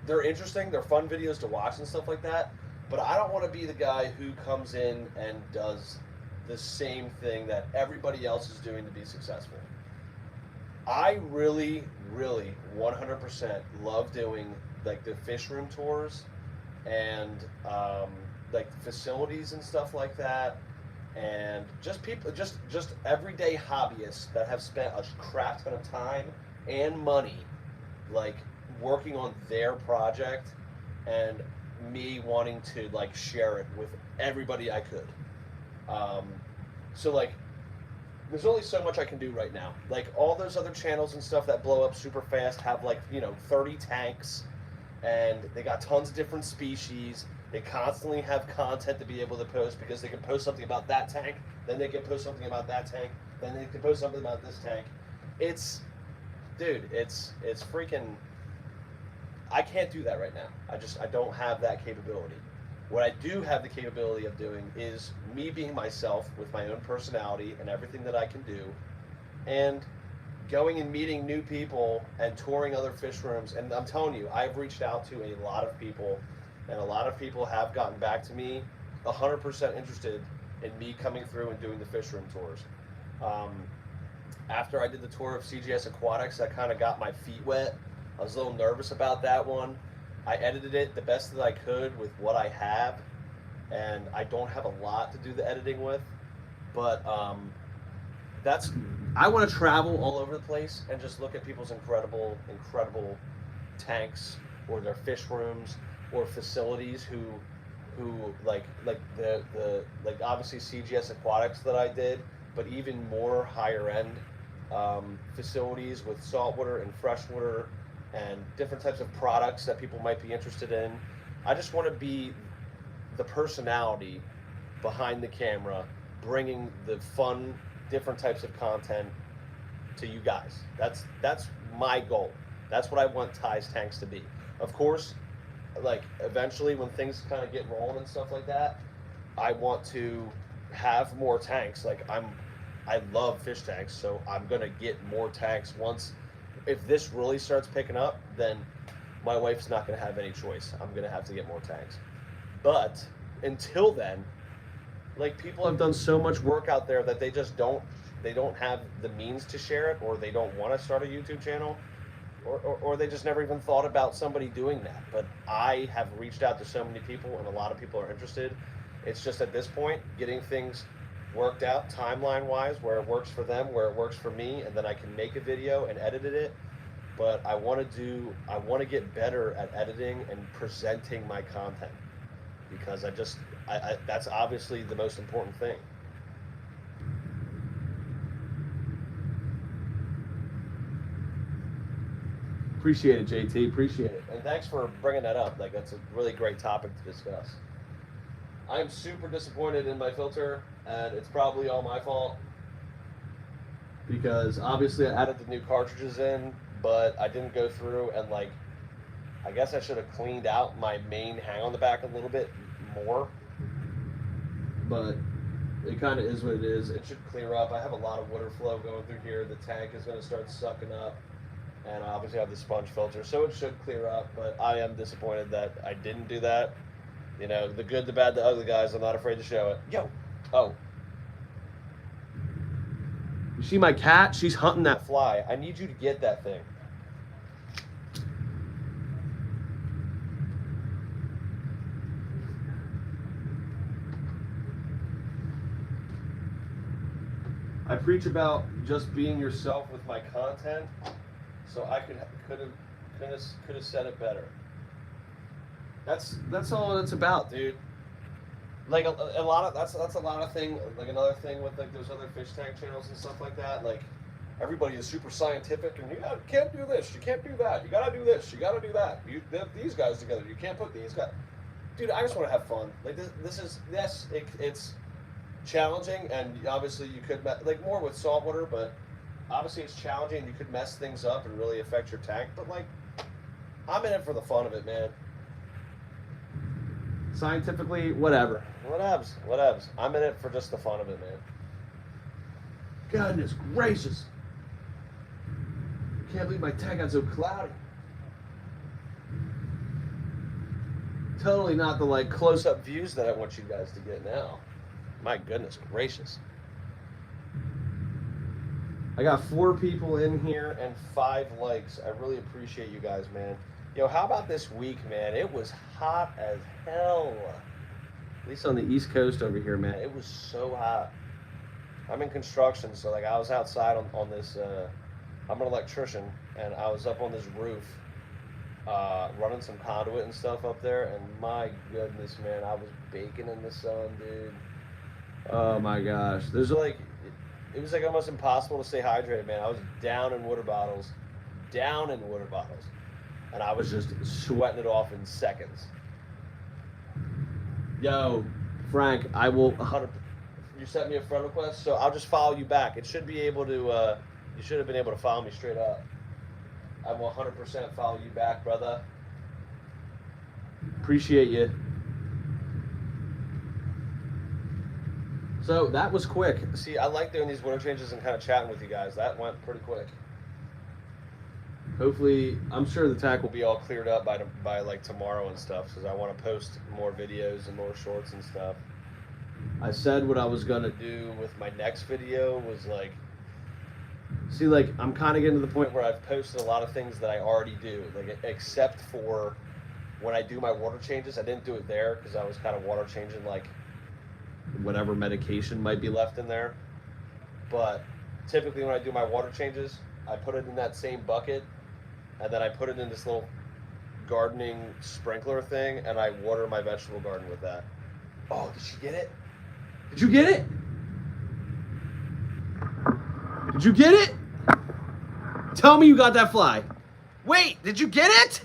they're interesting, they're fun videos to watch and stuff like that, but I don't want to be the guy who comes in and does the same thing that everybody else is doing to be successful. I really, really 100% love doing like the fish room tours and like facilities and stuff like that, and just people, just everyday hobbyists that have spent a crap ton of time and money like working on their project, and me wanting to like share it with everybody I could. So like, there's only so much I can do right now. Like, all those other channels and stuff that blow up super fast have like, 30 tanks, and they got tons of different species. They constantly have content to be able to post, because they can post something about that tank, then they can post something about that tank, then they can post something about this tank. It's dude, it's freaking. I can't do that right now. I don't have that capability. What I do have the capability of doing is me being myself with my own personality and everything that I can do, and going and meeting new people and touring other fish rooms. And I'm telling you, I've reached out to a lot of people, and a lot of people have gotten back to me 100% interested in me coming through and doing the fish room tours. After I did the tour of CGS Aquatics, I kind of got my feet wet. I was a little nervous about that one. I edited it the best that I could with what I have, and I don't have a lot to do the editing with, but I want to travel all over the place and just look at people's incredible tanks or their fish rooms or facilities who like obviously CGS Aquatics that I did, but even more higher end facilities with saltwater and freshwater and different types of products that people might be interested in. I just want to be the personality behind the camera, bringing the fun, different types of content to you guys. That's my goal. That's what I want Ty's Tanks to be. Of course, like eventually when things kind of get rolling and stuff like that, I want to have more tanks. Like I love fish tanks, so I'm gonna get more tanks once. If this really starts picking up, then my wife's not gonna have any choice. I'm gonna have to get more tanks. But until then, like people have done so much work out there that they don't have the means to share it, or they don't want to start a YouTube channel, or they just never even thought about somebody doing that. But I have reached out to so many people, and a lot of people are interested. It's just at this point getting things worked out timeline wise, where it works for them, where it works for me, and then I can make a video and edit it. But I want to get better at editing and presenting my content, because I that's obviously the most important thing. Appreciate it, JT. Appreciate it. And thanks for bringing that up. Like, that's a really great topic to discuss. I'm super disappointed in my filter, and it's probably all my fault, because obviously I added the new cartridges in, but I didn't go through and, like, I guess I should have cleaned out my main hang on the back a little bit more. But it kind of is what it is. It should clear up. I have a lot of water flow going through here. The tank is going to start sucking up. And I obviously have the sponge filter, so it should clear up. But I am disappointed that I didn't do that. You know, the good, the bad, the ugly, guys. I'm not afraid to show it. Yo! Oh. You see my cat? She's hunting that fly. I need you to get that thing. I preach about just being yourself with my content, so I could have said it better. That's all it's about, dude. Like a lot of that's a lot of thing. Like another thing with like those other fish tank channels and stuff like that. Like everybody is super scientific, and you can't do this, you can't do that, you gotta do this, you gotta do that. You have these guys together, you can't put these guys. Dude, I just want to have fun. Like it's challenging, and obviously you could like more with saltwater, but obviously it's challenging and you could mess things up and really affect your tank. But like, I'm in it for the fun of it, man. Scientifically, whatevs. I'm in it for just the fun of it, man. Goodness gracious, can't believe my tank got so cloudy. Totally not the like close-up views that I want you guys to get now. My goodness gracious. I got 4 people in here and 5 likes. I really appreciate you guys, man. Yo, how about this week, man? It was hot as hell. At least on the East Coast over here, man. It was so hot. I'm in construction, so like I was outside on this, I'm an electrician, and I was up on this roof running some conduit and stuff up there, and my goodness, man, I was baking in the sun, dude. Oh my gosh. There's like, it was like almost impossible to stay hydrated, man. I was down in water bottles. And I was just sweating it off in seconds. Yo, Frank, I will 100%. You sent me a friend request, so I'll just follow you back. It should be able to, you should have been able to follow me straight up. I will 100% follow you back, brother. Appreciate you. So that was quick. See, I like doing these winter changes and kind of chatting with you guys. That went pretty quick. Hopefully, I'm sure the tack will be all cleared up by like tomorrow and stuff, because I want to post more videos and more shorts and stuff. I said what I was gonna do with my next video was like, see, like I'm kind of getting to the point where I've posted a lot of things that I already do, like except for when I do my water changes. I didn't do it there because I was kind of water changing like whatever medication might be left in there. But typically when I do my water changes, I put it in that same bucket, and then I put it in this little gardening sprinkler thing, and I water my vegetable garden with that. Oh, did she get it? Did you get it? Did you get it? Tell me you got that fly. Wait, did you get it?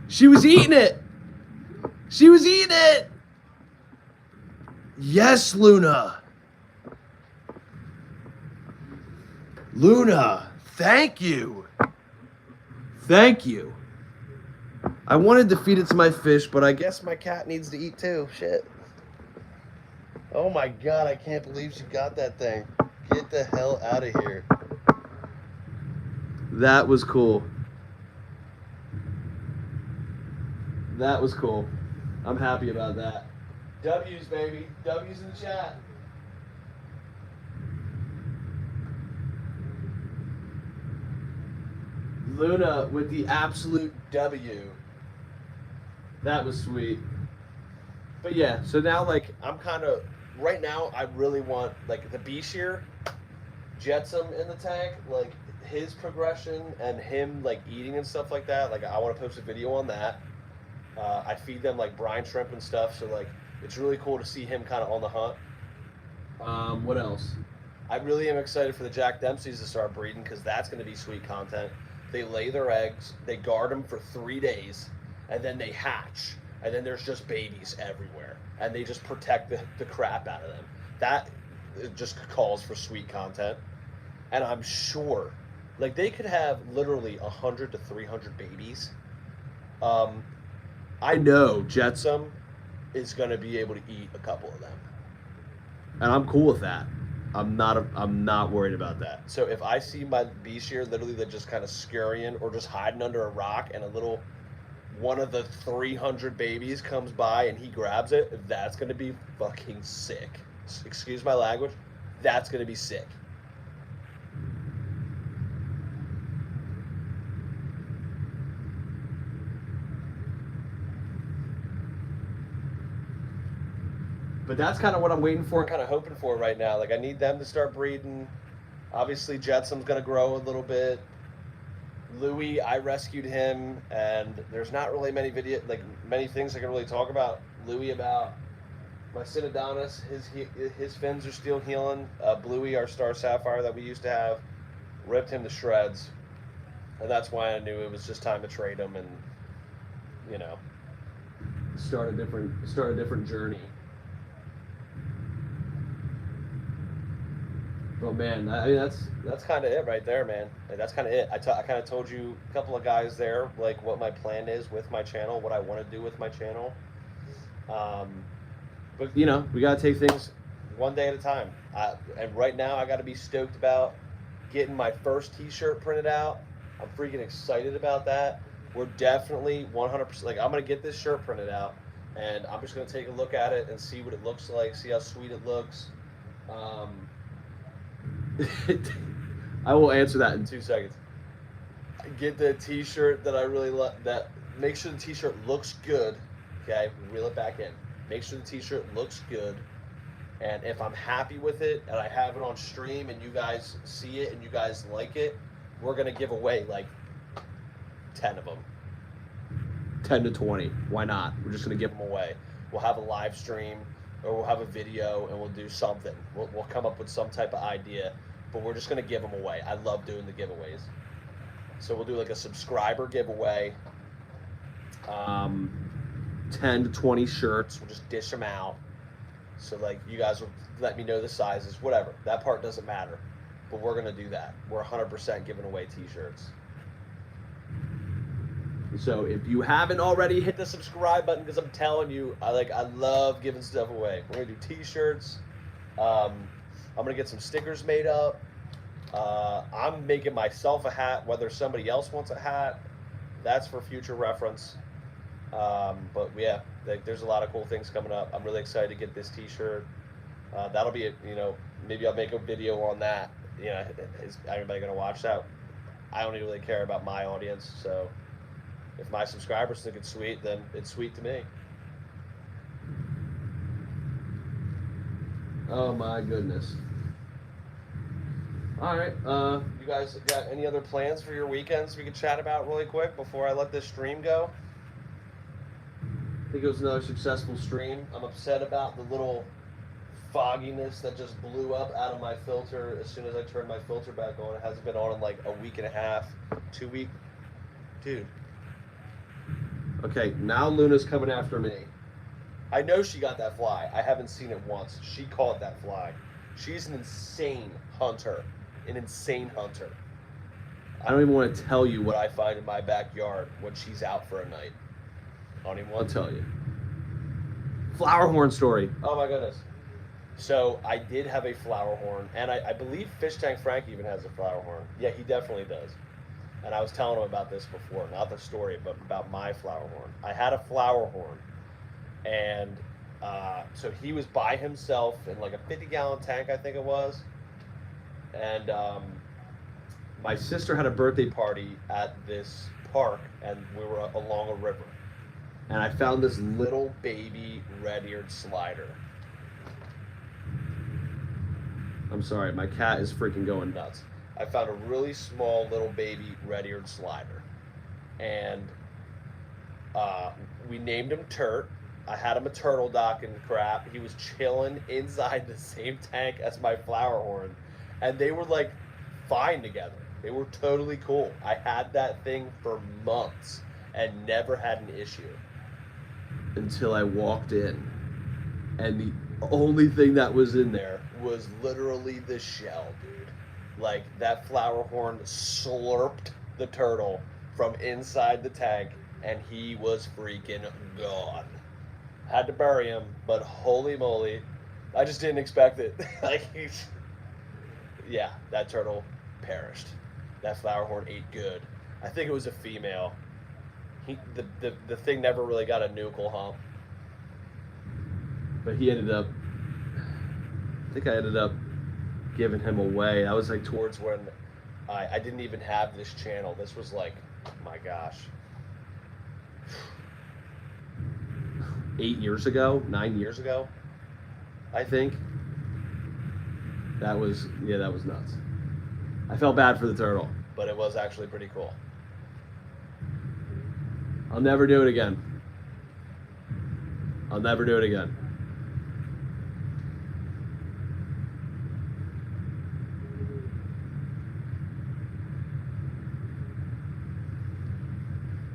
She was eating it. She was eating it. Yes, Luna. Luna, thank you. Thank you. I wanted to feed it to my fish, but I guess my cat needs to eat too. Shit. Oh my God, I can't believe she got that thing. Get the hell out of here. That was cool. That was cool. I'm happy about that. W's, baby. W's in the chat. Luna with the absolute W. That was sweet. But yeah, so now like I'm kind of, right now I really want like the B-shear, Jetsam in the tank, like his progression and him like eating and stuff like that. Like I want to post a video on that. I feed them like brine shrimp and stuff, so like it's really cool to see him kind of on the hunt. What else? I really am excited for the Jack Dempseys to start breeding, because that's going to be sweet content. They lay their eggs, they guard them for 3 days, and then they hatch, and then there's just babies everywhere, and they just protect the crap out of them. That just calls for sweet content. And I'm sure, like, they could have literally 100 to 300 babies. I know Jetsam is going to be able to eat a couple of them, and I'm cool with that. I'm not worried about that. So if I see my B-shear literally that just kind of scurrying or just hiding under a rock, and a little one of the 300 babies comes by and he grabs it, that's going to be fucking sick. Excuse my language. That's going to be sick. But that's kind of what I'm waiting for and kind of hoping for right now. Like, I need them to start breeding. Obviously, Jetsam's going to grow a little bit. Louis, I rescued him, and there's not really many things I can really talk about Louis about. My Synodonis, his fins are still healing. Bluey, our Star Sapphire that we used to have, ripped him to shreds. And that's why I knew it was just time to trade him and, you know, start a different journey. Oh man, I mean, that's kind of it right there, man. Like, that's kind of it. I kind of told you a couple of guys there, like what my plan is with my channel, what I want to do with my channel. But you know, we gotta take things one day at a time. And right now, I gotta be stoked about getting my first T-shirt printed out. I'm freaking excited about that. We're definitely 100%. Like, I'm gonna get this shirt printed out, and I'm just gonna take a look at it and see what it looks like, see how sweet it looks. I will answer that in 2 seconds. Get the T-shirt that I really love. That make sure the T-shirt looks good. Okay, reel it back in. Make sure the T-shirt looks good. And if I'm happy with it and I have it on stream and you guys see it and you guys like it, we're gonna give away like 10 of them, 10 to 20. Why not? We're just gonna give them away. We'll have a live stream, or we'll have a video, and we'll do something. We'll come up with some type of idea, but we're just going to give them away. I love doing the giveaways. So we'll do like a subscriber giveaway, 10 to 20 shirts. We'll just dish them out. So like, you guys will let me know the sizes, whatever. That part doesn't matter. but we're gonna do that. We're 100% giving away t-shirts. So if you haven't already, hit the subscribe button, because I'm telling you, I love giving stuff away. We're gonna do t-shirts. I'm gonna get some stickers made up. I'm making myself a hat. Whether somebody else wants a hat, that's for future reference. But yeah, there's a lot of cool things coming up. I'm really excited to get this t-shirt. That'll be, maybe I'll make a video on that. Is anybody gonna watch that? I don't even really care about my audience, so if my subscribers think it's sweet, then it's sweet to me. Oh my goodness. All right, you guys got any other plans for your weekends we could chat about really quick before I let this stream go? I think it was another successful stream. I'm upset about the little fogginess that just blew up out of my filter as soon as I turned my filter back on. It hasn't been on in like a week and a half, 2 weeks. Dude. Okay, now Luna's coming after me. I know she got that fly. I haven't seen it once. She caught that fly. She's an insane hunter. An insane hunter. I don't even want to tell you what I find in my backyard when she's out for a night. I don't even want to tell you. Flower horn story. Oh my goodness. So I did have a flower horn, and I believe Fish Tank Frank even has a flower horn. Yeah, he definitely does. And I was telling him about this before, not the story, but about my flower horn. I had a flower horn, and so he was by himself in like a 50-gallon tank, I think it was. And my sister had a birthday party at this park, and we were along a river. And I found this little baby red-eared slider. I'm sorry, my cat is freaking going nuts. I found a really small little baby red-eared slider, and we named him Turt. I had him a turtle dock and crap. He was chilling inside the same tank as my flower horn, and they were like fine together. They were totally cool. I had that thing for months and never had an issue until I walked in, and the only thing that was in there was literally the shell, dude. Like, that flower horn slurped the turtle from inside the tank, and he was freaking gone. Had to bury him, but holy moly, I just didn't expect it. Yeah, that turtle perished. That flower horn ate good. I think it was a female. The thing never really got a nuchal hump. But he ended up, I think I ended up giving him away. I was like towards when I didn't even have this channel. This was like, my gosh, 8 years ago, 9 years ago, I think. That was nuts. I felt bad for the turtle, but it was actually pretty cool. I'll never do it again. I'll never do it again.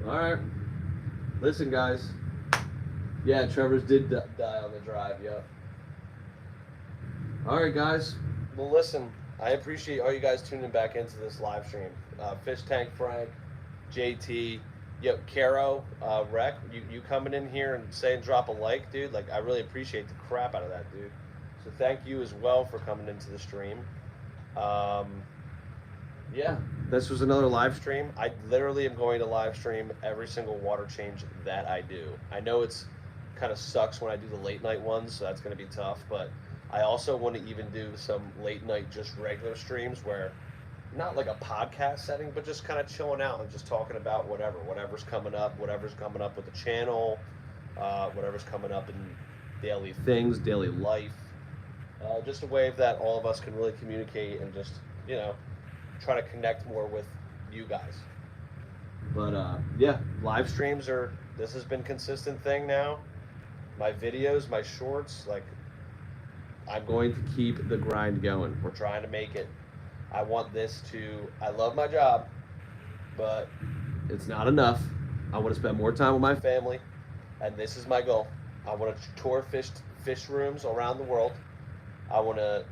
All right. Listen, guys. Yeah, Trevor's did die on the drive, yep. All right, guys. Well, listen, I appreciate all you guys tuning back into this live stream. Fish Tank Frank, JT, Caro, Rec, you coming in here and saying drop a like, dude. Like, I really appreciate the crap out of that, dude. So thank you as well for coming into the stream. Yeah, this was another live stream. I literally am going to live stream every single water change that I do. I know it's kind of sucks when I do the late night ones, so that's going to be tough, but I also want to even do some late night just regular streams where not like a podcast setting, but just kind of chilling out and just talking about whatever's coming up with the channel, whatever's coming up in daily things, daily life, just a way that all of us can really communicate and just, try to connect more with you guys. But yeah, live streams this has been a consistent thing now. My videos, my shorts, like, I'm going to keep the grind going. We're trying to make it. I want this I love my job, but it's not enough. I want to spend more time with my family, and this is my goal. I want to tour fish rooms around the world. I want to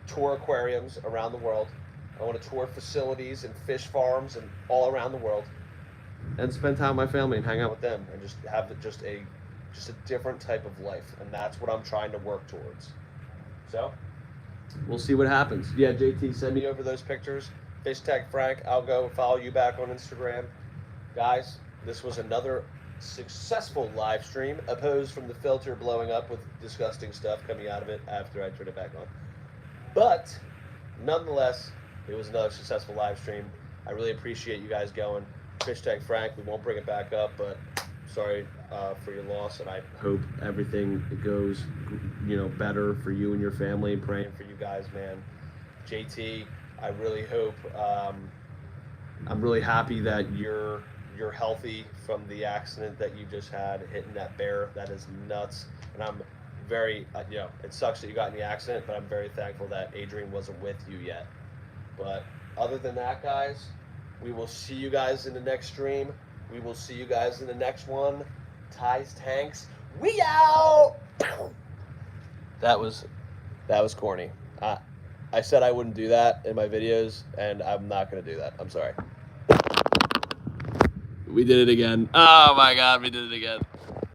tour aquariums around the world. I want to tour facilities and fish farms and all around the world, and spend time with my family and hang out with them, and just have just a different type of life. And that's what I'm trying to work towards. So we'll see what happens. Yeah, JT, send me over those pictures. Fish Tech Frank. I'll go follow you back on Instagram, guys. This was another successful live stream, opposed from the filter blowing up with disgusting stuff coming out of it after I turned it back on. But nonetheless, it was another successful live stream. I really appreciate you guys going. Fish Tech Frank, we won't bring it back up, but sorry for your loss, and I hope everything goes, better for you and your family. Praying for you guys, man. JT, I really hope. I'm really happy that you're healthy from the accident that you just had hitting that bear. That is nuts, and I'm very, it sucks that you got in the accident, but I'm very thankful that Adrian wasn't with you yet. But other than that, guys, we will see you guys in the next stream. We will see you guys in the next one. Ty's Tanks, we out. That was corny. I said I wouldn't do that in my videos, and I'm not gonna do that. I'm sorry. We did it again. Oh my God, we did it again.